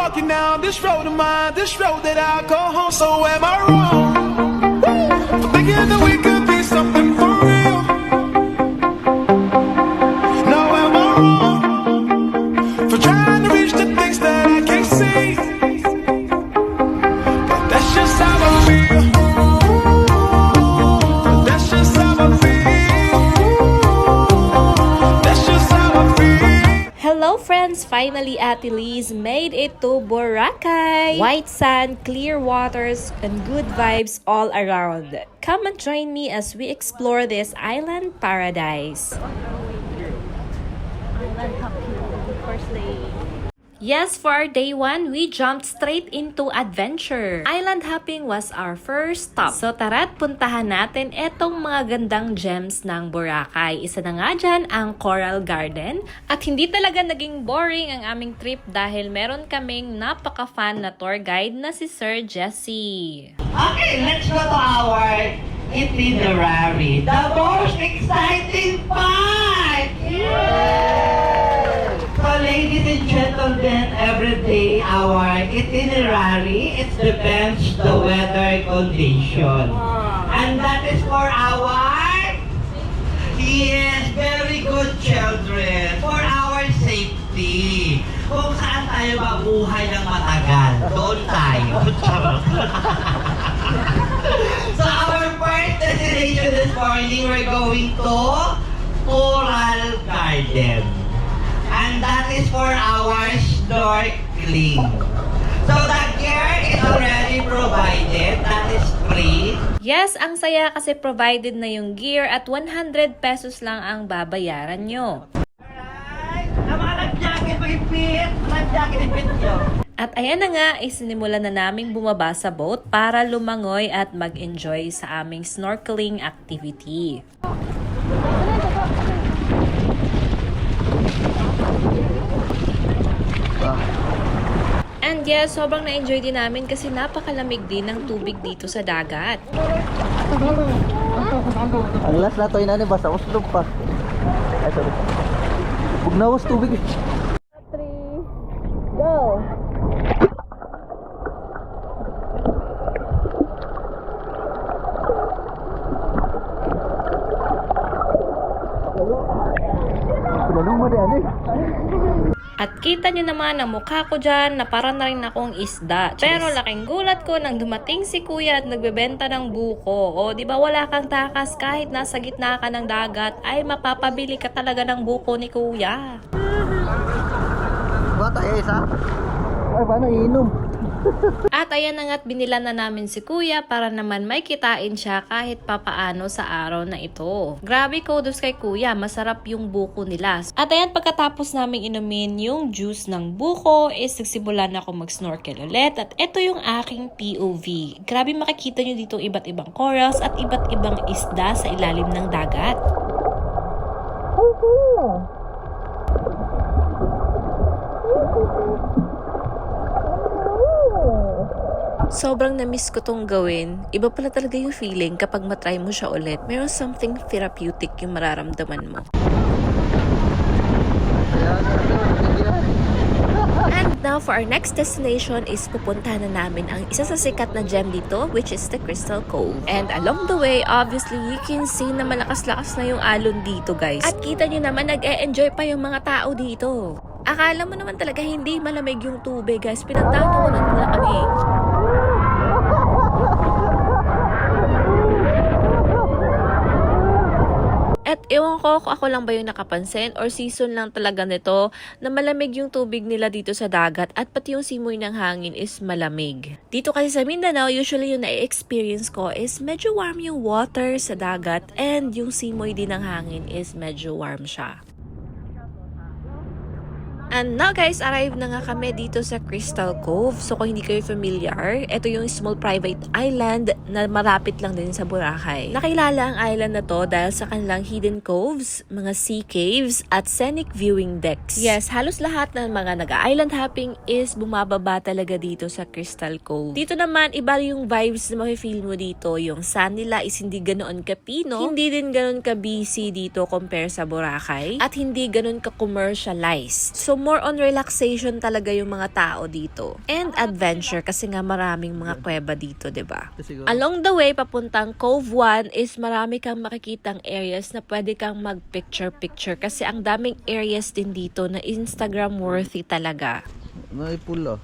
walking down this road of mine, this road that I call home. So am I wrong for thinking that we could be something for real? No, am I wrong for trying to reach the things that I can't see? But that's just how I feel. That's just how I feel. That's just how I feel. Hello friends! Finally, Ate Liz made it to Boracay! White sand, clear waters, and good vibes all around. Come and join me as we explore this island paradise. Island hopping, first day. Yes, for our day 1, we jumped straight into adventure. Island hopping was our first stop. So tara't puntahan natin etong mga gandang gems ng Boracay. Isa na nga dyan ang Coral Garden. At hindi talaga naging boring ang aming trip dahil meron kaming napaka-fan na tour guide na si Sir Jesse. Okay, let's go to our itinerary. The most exciting part! So ladies and gentlemen, every day our itinerary, it depends the weather condition. And that is for our, yes, very good children, for our safety. Kung saan tayo mabuhay ng matagal, doon tayo. So our first destination this morning, we're going to Coral Garden. And that is for our snorkeling. So the gear is already provided. That is free. Yes, ang saya kasi provided na yung gear at 100 pesos lang ang babayaran nyo. Alright. Mga nag-jacket, mag-ipit. Nag-jacket, ipit nyo. At ayan na nga, isinimulan na naming bumaba sa boat para lumangoy at mag-enjoy sa aming snorkeling activity. And yes, sobrang na-enjoy din namin kasi napakalamig din ng tubig dito sa dagat. Ang last na to inani basta uslog pa. Ay sorry. Bugnawas tubig. 3, go! Lalong mo din eh. At kita nyo naman ang mukha ko dyan na para na rin akong isda. Pero laking gulat ko nang dumating si kuya at nagbebenta ng buko. O di ba wala kang takas kahit nasa gitna ka ng dagat ay mapapabili ka talaga ng buko ni kuya. Bata isa. Ay paano iinom? At ayan na nga't binilan na namin si kuya para naman may kitain siya kahit papaano sa araw na ito. Grabe kudos kay kuya, masarap yung buko nila. At ayan pagkatapos naming inumin yung juice ng buko is nagsimulan ako mag-snorkel ulit at ito yung aking POV. Grabe makikita nyo dito iba't ibang corals at iba't ibang isda sa ilalim ng dagat. Sobrang na-miss ko tong gawin. Iba pala talaga yung feeling kapag matry mo siya ulit. Meron something therapeutic yung mararamdaman mo. And now for our next destination is pupuntahan na namin ang isa sa sikat na gem dito, which is the Crystal Cove. And along the way, obviously, you can see na malakas-lakas na yung alon dito, guys. At kita nyo naman, nag-e-enjoy pa yung mga tao dito. Akala mo naman talaga hindi malamig yung tubig, guys. Pinagtatawanan nila kami. At ewan ko kung ako lang ba yung nakapansin or season lang talaga nito na malamig yung tubig nila dito sa dagat at pati yung simoy ng hangin is malamig. Dito kasi sa Mindanao, usually yung na-experience ko is medyo warm yung water sa dagat and yung simoy din ng hangin is medyo warm siya. And now guys, arrive na nga kami dito sa Crystal Cove. So kung hindi kayo familiar, ito yung small private island na marapit lang din sa Boracay. Nakilala ang island na to dahil sa kanilang hidden coves, mga sea caves, at scenic viewing decks. Yes, halos lahat ng mga nag-island hopping is bumababa talaga dito sa Crystal Cove. Dito naman, iba yung vibes na mafe-feel mo dito. Yung sun nila is hindi ganoon ka-pino, hindi din ganoon ka-busy dito compare sa Boracay, at hindi ganoon ka-commercialized. So more on relaxation talaga yung mga tao dito. And adventure kasi nga maraming mga kuweba dito, 'di ba? Along the way papuntang Cove 1 is marami kang makikitang areas na pwede kang mag-picture-picture kasi ang daming areas din dito na Instagram worthy talaga. Naipula.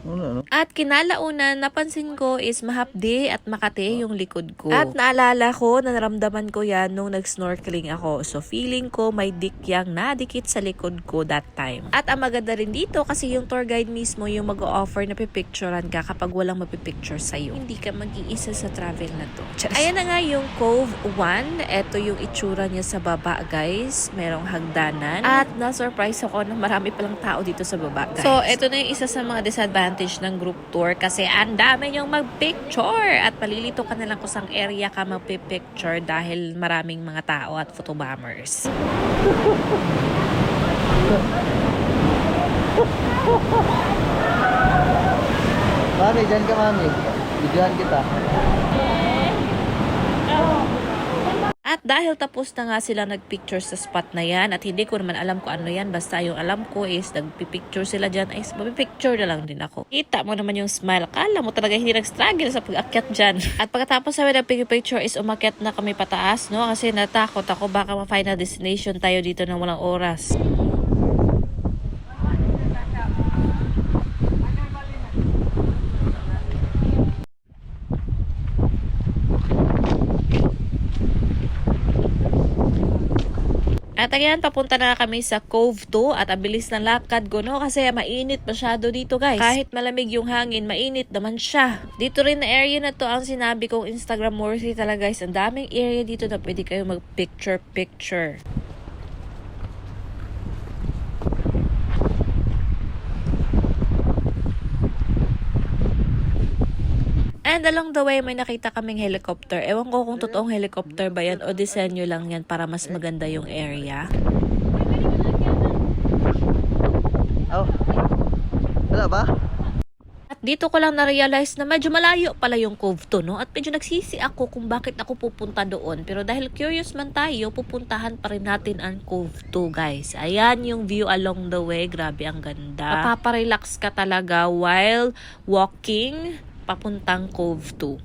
Ano? At kinalaunan, napansin ko is mahapdi at makati yung likod ko. At naalala ko, naramdaman ko yan nung nag-snorkeling ako. So feeling ko may dikyang nadikit sa likod ko that time. At ang maganda rin dito kasi yung tour guide mismo yung mag-o-offer na pipicturean ka kapag walang mapipicture sa'yo. Hindi ka mag-iisa sa travel na to. Ayan na nga yung Cove 1. Ito yung itsura niya sa baba, guys. Merong hagdanan. At na-surprise ako na marami palang tao dito sa baba, guys. So, ito na yung isa sa mga disadvantage ng group tour kasi ang dami niyong mag-picture at palilito ka na lang kung saan area ka mag-picture dahil maraming mga tao at photobombers. Mami, dyan ka mami. Bigyan kita. At dahil tapos na nga sila nagpicture sa spot na yan at hindi ko naman alam kung ano yan, basta yung alam ko is nagpipicture sila dyan, ay mapipicture na lang din ako. Kita mo naman yung smile, kala mo talaga hindi nag-struggle sa pag-akyat dyan. At pagkatapos namin nagpicture is umakyat na kami pataas, no? Kasi natakot ako baka ma-final destination tayo dito ng walang oras. At ayan, papunta na kami sa Cove 2 at ang bilis ng lakad ko, no? Kasi mainit masyado dito, guys. Kahit malamig yung hangin, mainit naman siya. Dito rin na area na to ang sinabi kong Instagram worthy talaga, guys. Ang daming area dito na pwede kayo mag-picture-picture. And along the way, may nakita kaming helicopter. Ewan ko kung totoong helicopter ba yan o disenyo lang yan para mas maganda yung area. Oh. Wala ba? At dito ko lang na-realize na medyo malayo pala yung Cove 2, no? At medyo nagsisi ako kung bakit ako pupunta doon. Pero dahil curious man tayo, pupuntahan pa rin natin ang Cove 2, guys. Ayan yung view along the way. Grabe, ang ganda. Mapaparelax ka talaga while walking papuntang Cove 2.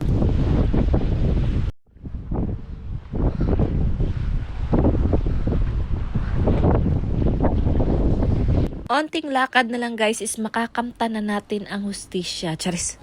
Onting lakad na lang, guys, is makakamtan na natin ang hustisya. Charis.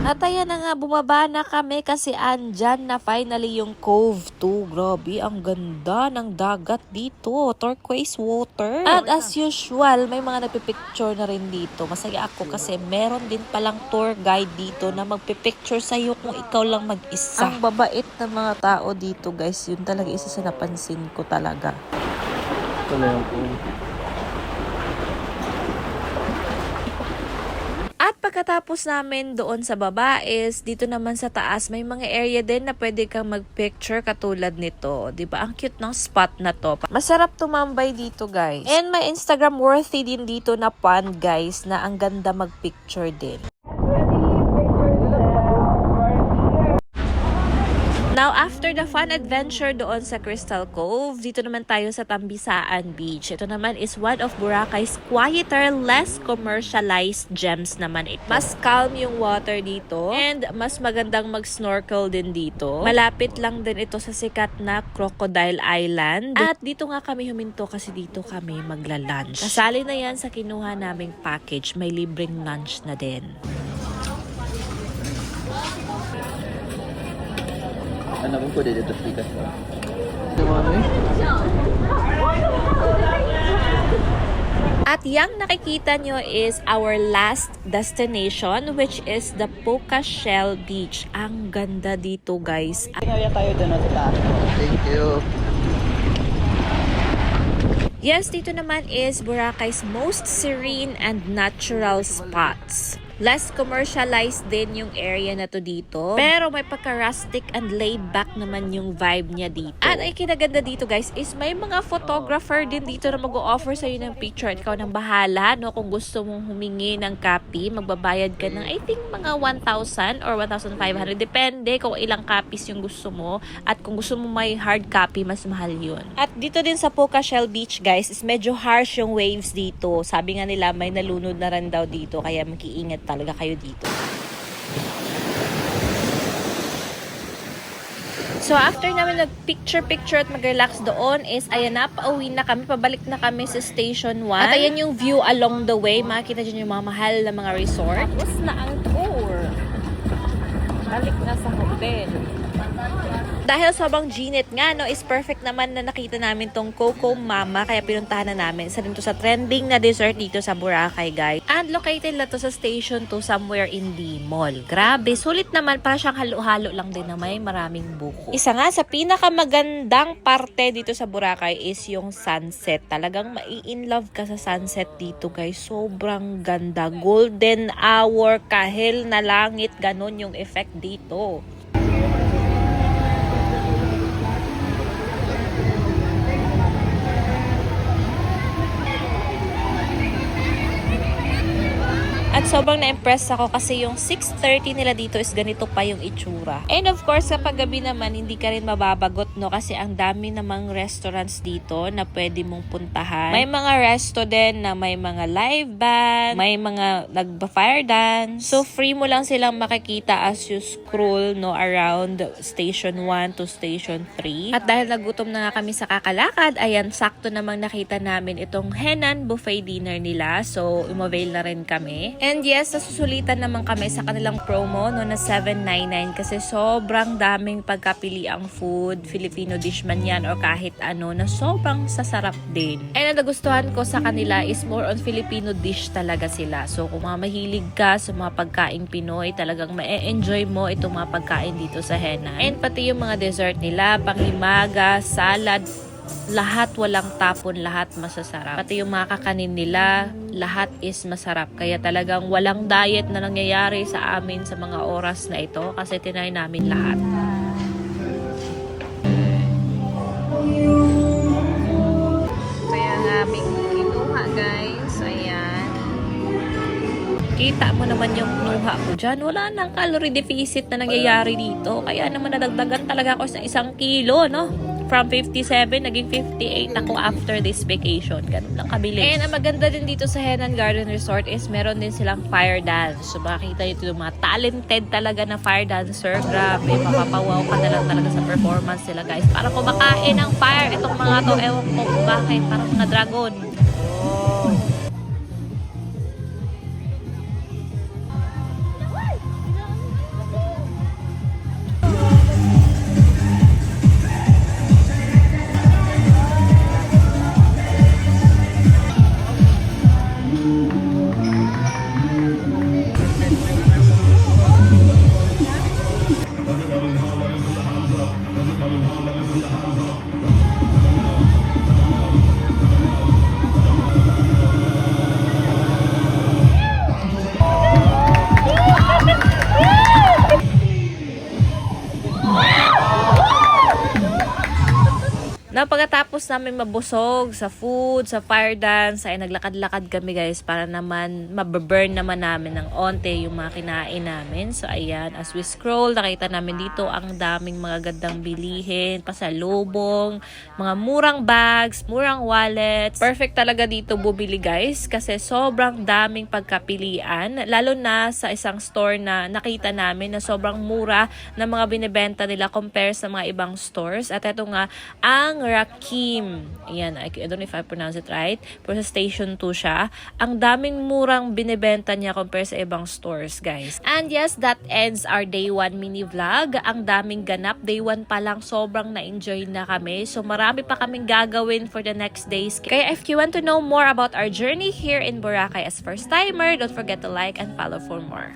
At ayan na nga, bumaba na kami kasi andyan na finally yung Cove 2. Grabe, ang ganda ng dagat dito. Turquoise water. At as usual, may mga nagpipicture na rin dito. Masaya ako kasi meron din palang tour guide dito na magpipicture sa'yo kung ikaw lang mag-isa. Ang babait ng mga tao dito, guys. Yun talaga isa sa napansin ko talaga. Ito na yung Cove. At pagkatapos namin doon sa baba is dito naman sa taas may mga area din na pwede kang mag-picture katulad nito. 'Di ba? Ang cute ng spot na to. Masarap tumambay dito, guys. And may Instagram worthy din dito na pond, guys, na ang ganda mag-picture din. Now, after the fun adventure doon sa Crystal Cove, dito naman tayo sa Tambisaan Beach. Ito naman is one of Boracay's quieter, less commercialized gems naman ito. Mas calm yung water dito and mas magandang mag-snorkel din dito. Malapit lang din ito sa sikat na Crocodile Island. At dito nga kami huminto kasi dito kami magla-lunch. Kasali na yan sa kinuha naming package. May libreng lunch na din. Ano ko dito speaker ko. Mami. At yang nakikita nyo is our last destination, which is the Puka Shell Beach. Ang ganda dito, guys. Tingnan tayo doon sa Thank you. Yes, dito naman is Boracay's most serene and natural spots. Less commercialized din yung area na to dito. Pero may pagka-rustic and laid back naman yung vibe niya dito. At ay kinaganda dito guys is may mga photographer din dito na mag-o-offer sa'yo ng picture at ikaw nang bahala, no? Kung gusto mong humingi ng copy, magbabayad ka ng I think mga 1,000 or 1,500. Depende kung ilang copies yung gusto mo. At kung gusto mo may hard copy, mas mahal yun. At dito din sa Puka Shell Beach guys is medyo harsh yung waves dito. Sabi nga nila may nalunod na rin daw dito kaya mag-iingat talaga kayo dito. So after namin nag-picture-picture at mag-relax doon is ayan na, pauwi na kami, pabalik na kami sa Station 1. At ayan yung view along the way. Makikita dyan yung mga mahal na mga resort. Tapos na ang tour. Balik na sa hotel. Dahil sobrang ginit nga, no, is perfect naman na nakita namin tong Coco Mama, kaya pinuntahan na namin. Isa rin to sa trending na dessert dito sa Boracay, guys. And located na to sa Station 2 somewhere in the mall. Grabe, sulit naman, para siyang halo-halo lang din na may maraming buko. Isa nga sa pinakamagandang parte dito sa Boracay is yung sunset. Talagang mai-inlove ka sa sunset dito, guys. Sobrang ganda. Golden hour, kahil na langit, ganun yung effect dito. At sobrang na-impress ako kasi yung 6:30 nila dito is ganito pa yung itsura. And of course, kapag gabi naman, hindi ka rin mababagot, no? Kasi ang dami namang restaurants dito na pwede mong puntahan. May mga resto din na may mga live band, may mga nagba-fire dance. So, free mo lang silang makikita as you scroll, no, around Station 1 to Station 3. At dahil nagutom na nga kami sa kakalakad, ayan, sakto namang nakita namin itong Henan buffet dinner nila. So, umavail na rin kami. And yes, nasusulitan naman kami sa kanilang promo, no, na 799 kasi sobrang daming pagkapiliang food, Filipino dish man yan or kahit ano, na sobrang sasarap din. And ang nagustuhan ko sa kanila is more on Filipino dish talaga sila. So kung mahilig ka sa mga pagkaing Pinoy, talagang ma-enjoy mo itong mga pagkain dito sa Henan. And pati yung mga dessert nila, panghimaga, salad, lahat walang tapon, lahat masasarap. Pati yung mga kakanin nila, lahat is masarap. Kaya talagang walang diet na nangyayari sa amin sa mga oras na ito kasi tinry namin lahat. Kaya ang aming kinuha, guys. Ayan. Kita mo naman yung kinuha ko dyan. Wala nang calorie deficit na nangyayari dito. Kaya naman nadagdagan talaga ako sa 1 kilo, no? From 57, naging 58 ako after this vacation. Ganun lang kabilis. And ang maganda din dito sa Henan Garden Resort is meron din silang fire dance. So makikita nyo yung mga talented talaga na fire dancer. Grabe, mapapawaw ka na lang talaga sa performance nila, guys. Para kumakain ng fire itong mga to. Ewan ko kung bakit. Parang mga dragon. Na pagkatapos namin mabusog sa food, sa fire dance, ay naglakad-lakad kami, guys, para naman mababurn naman namin ng onte yung mga kinain namin. So ayan, as we scroll, nakita namin dito ang daming mga gandang bilihin, pasalubong, mga murang bags, murang wallets. Perfect talaga dito bumili, guys, kasi sobrang daming pagkapilian, lalo na sa isang store na nakita namin na sobrang mura na mga binibenta nila compare sa mga ibang stores. At ito nga, ang Rakim. Ayan, I don't know if I pronounce it right. Pero sa Station 2 siya. Ang daming murang binibenta niya compare sa ibang stores, guys. And yes, that ends our day 1 mini vlog. Ang daming ganap. Day 1 pa lang, sobrang na-enjoy na kami. So, marami pa kaming gagawin for the next days. Kaya if you want to know more about our journey here in Boracay as first timer, don't forget to like and follow for more.